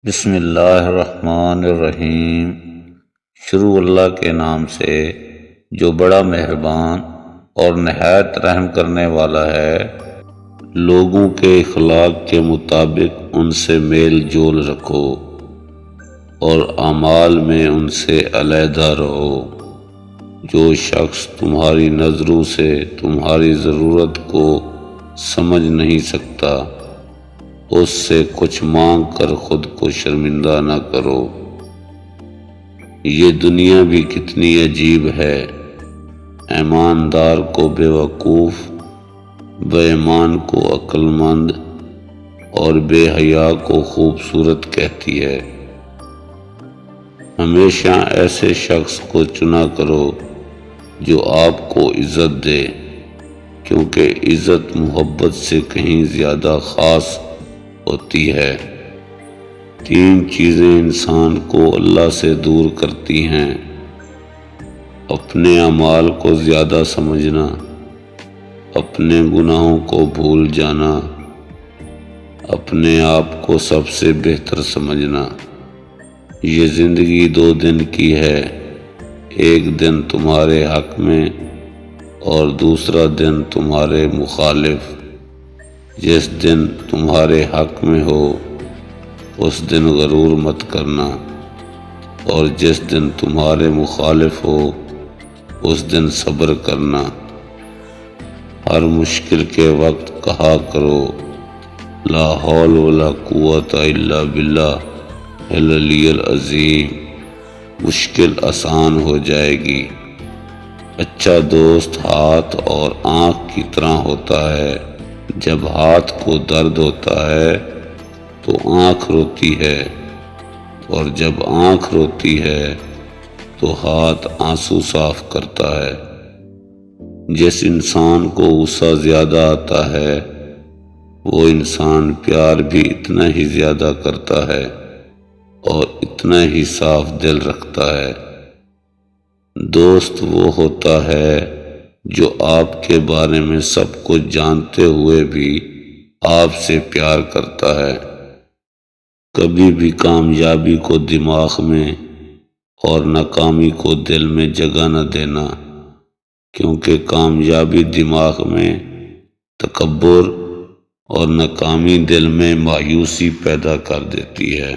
بسم اللہ الرحمن الرحیم۔ شروع اللہ کے نام سے جو بڑا مہربان اور نہایت رحم کرنے والا ہے۔ لوگوں کے اخلاق کے مطابق ان سے میل جول رکھو اور اعمال میں ان سے علیحدہ رہو۔ جو شخص تمہاری نظروں سے تمہاری ضرورت کو سمجھ نہیں سکتا، اس سے کچھ مانگ کر خود کو شرمندہ نہ کرو۔ یہ دنیا بھی کتنی عجیب ہے، ایماندار کو بے وقوف، بے ایمان کو عقل مند اور بے حیا کو خوبصورت کہتی ہے۔ ہمیشہ ایسے شخص کو چنا کرو جو آپ کو عزت دے، کیونکہ عزت محبت سے کہیں زیادہ خاص ہوتی ہے۔ تین چیزیں انسان کو اللہ سے دور کرتی ہیں: اپنے اعمال کو زیادہ سمجھنا، اپنے گناہوں کو بھول جانا، اپنے آپ کو سب سے بہتر سمجھنا۔ یہ زندگی 2 دن کی ہے، ایک دن تمہارے حق میں اور دوسرا دن تمہارے مخالف۔ جس دن تمہارے حق میں ہو اس دن غرور مت کرنا، اور جس دن تمہارے مخالف ہو اس دن صبر کرنا۔ ہر مشکل کے وقت کہا کرو لا حول ولا قوت الا باللہ العلی العظیم، مشکل آسان ہو جائے گی۔ اچھا دوست ہاتھ اور آنکھ کی طرح ہوتا ہے، جب ہاتھ کو درد ہوتا ہے تو آنکھ روتی ہے، اور جب آنکھ روتی ہے تو ہاتھ آنسو صاف کرتا ہے۔ جس انسان کو غصہ زیادہ آتا ہے وہ انسان پیار بھی اتنا ہی زیادہ کرتا ہے اور اتنا ہی صاف دل رکھتا ہے۔ دوست وہ ہوتا ہے جو آپ کے بارے میں سب کچھ جانتے ہوئے بھی آپ سے پیار کرتا ہے۔ کبھی بھی کامیابی کو دماغ میں اور ناکامی کو دل میں جگہ نہ دینا، کیونکہ کامیابی دماغ میں تکبر اور ناکامی دل میں مایوسی پیدا کر دیتی ہے۔